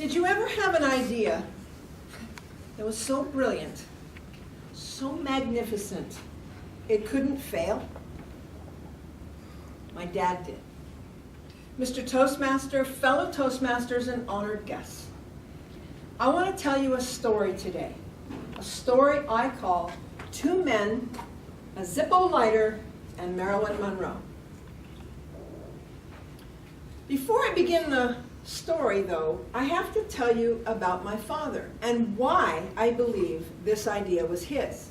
Did you ever have an idea that was so brilliant, so magnificent, it couldn't fail? My dad did. Mr. Toastmaster, fellow Toastmasters, and honored guests, I want to tell you a story today. A story I call Two Men, a Zippo Lighter, and Marilyn Monroe. Before I begin the story, though, I have to tell you about my father and why I believe this idea was his.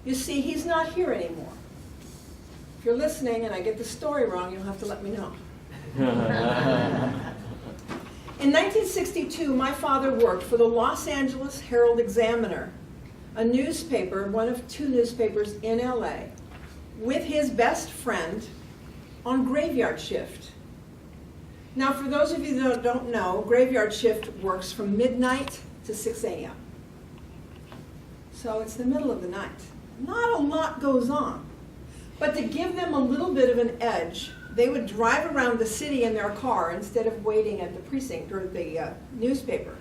You see, he's not here anymore. If you're listening and I get the story wrong, you'll have to let me know. In 1962, my father worked for the Los Angeles Herald-Examiner, a newspaper, one of two newspapers in LA, with his best friend on graveyard shift. Now, for those of you that don't know, graveyard shift works from midnight to 6 a.m. So it's the middle of the night. Not a lot goes on. But to give them a little bit of an edge, they would drive around the city in their car instead of waiting at the precinct or the newspaper.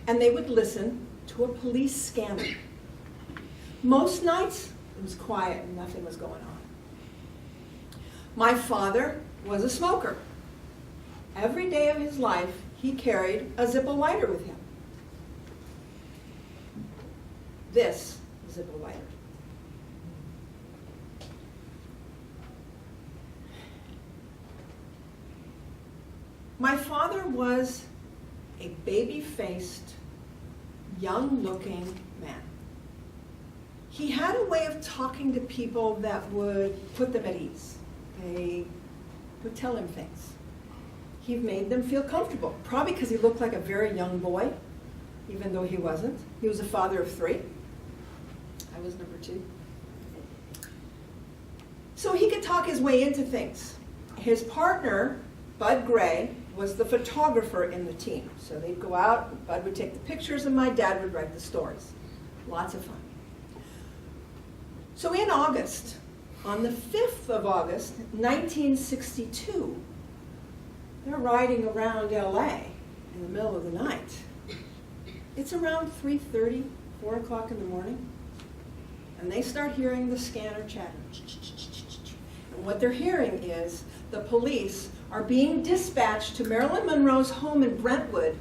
And they would listen to a police scanner. Most nights, it was quiet and nothing was going on. My father was a smoker. Every day of his life, he carried a Zippo lighter with him. This Zippo lighter. My father was a baby-faced, young-looking man. He had a way of talking to people that would put them at ease. They would tell him things. He made them feel comfortable, probably because he looked like a very young boy, even though he wasn't. He was a father of 3. I was number 2. So he could talk his way into things. His partner, Bud Gray, was the photographer in the team. So they'd go out, Bud would take the pictures, and my dad would write the stories. Lots of fun. So in August, on the 5th of August, 1962, they're riding around LA in the middle of the night. It's around 3:30, 4 o'clock in the morning, and they start hearing the scanner chatter. And what they're hearing is the police are being dispatched to Marilyn Monroe's home in Brentwood.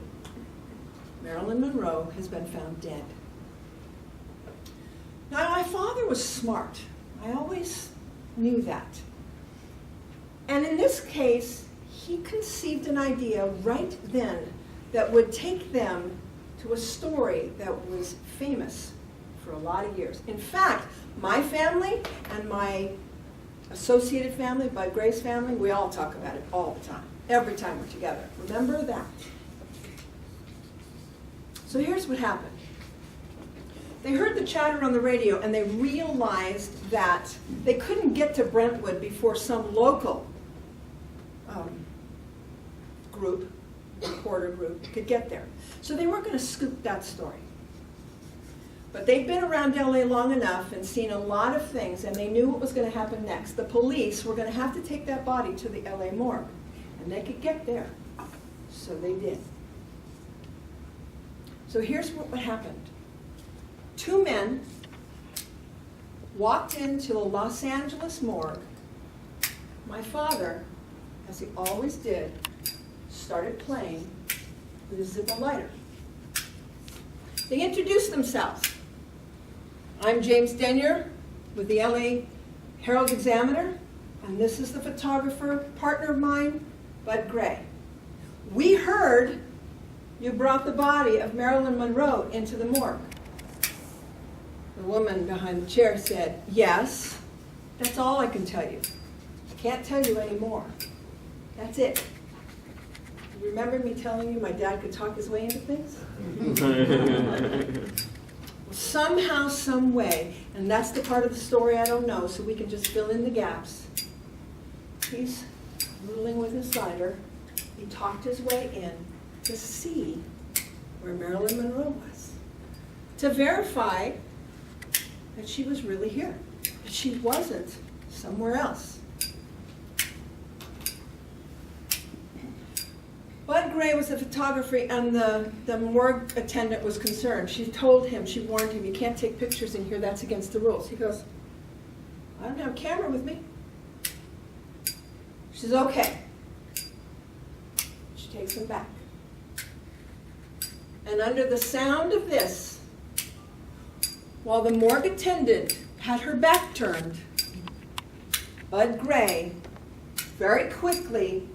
Marilyn Monroe has been found dead. Now, my father was smart. I always knew that. And in this case, he conceived an idea right then that would take them to a story that was famous for a lot of years. In fact, my family and my associated family, Bud Gray's family, we all talk about it all the time, every time we're together. Remember that. So here's what happened. They heard the chatter on the radio and they realized that they couldn't get to Brentwood before some local group, reporter group, could get there. So they weren't going to scoop that story. But they'd been around LA long enough and seen a lot of things, and they knew what was going to happen next. The police were going to have to take that body to the LA morgue, and they could get there. So they did. So here's what happened. 2 men walked into the Los Angeles morgue. My father, as he always did, started playing with his Zippo lighter. They introduced themselves. I'm James Denyer with the LA Herald-Examiner, and this is the photographer, partner of mine, Bud Gray. We heard you brought the body of Marilyn Monroe into the morgue. The woman behind the chair said, yes, that's all I can tell you. I can't tell you any more. That's it. Remember me telling you my dad could talk his way into things? Somehow, some way, and that's the part of the story I don't know, so we can just fill in the gaps. He's noodling with his cider. He talked his way in to see where Marilyn Monroe was, to verify that she was really here, that she wasn't somewhere else. Bud Gray was a photographer, and the morgue attendant was concerned. She told him, she warned him, you can't take pictures in here, that's against the rules. He goes, I don't have a camera with me. She says, okay. She takes him back. And under the sound of this, while the morgue attendant had her back turned, Bud Gray very quickly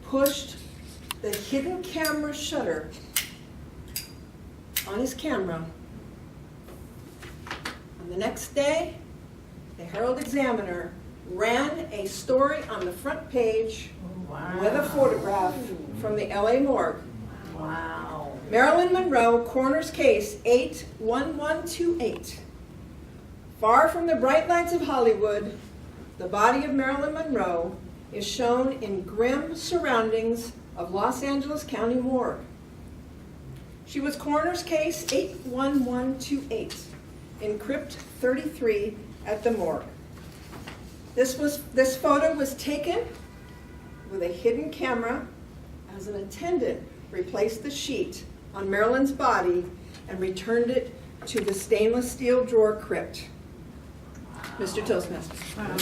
pushed the hidden camera shutter on his camera. And the next day, the Herald Examiner ran a story on the front page with a photograph from the LA morgue. Wow. Marilyn Monroe, coroner's case 81128. Far from the bright lights of Hollywood, the body of Marilyn Monroe is shown in grim surroundings of Los Angeles County morgue. She was coroner's case 81128 in crypt 33 at the morgue. This photo was taken with a hidden camera as an attendant replaced the sheet on Marilyn's body and returned it to the stainless steel drawer crypt. Mr. Toastmaster. Wow.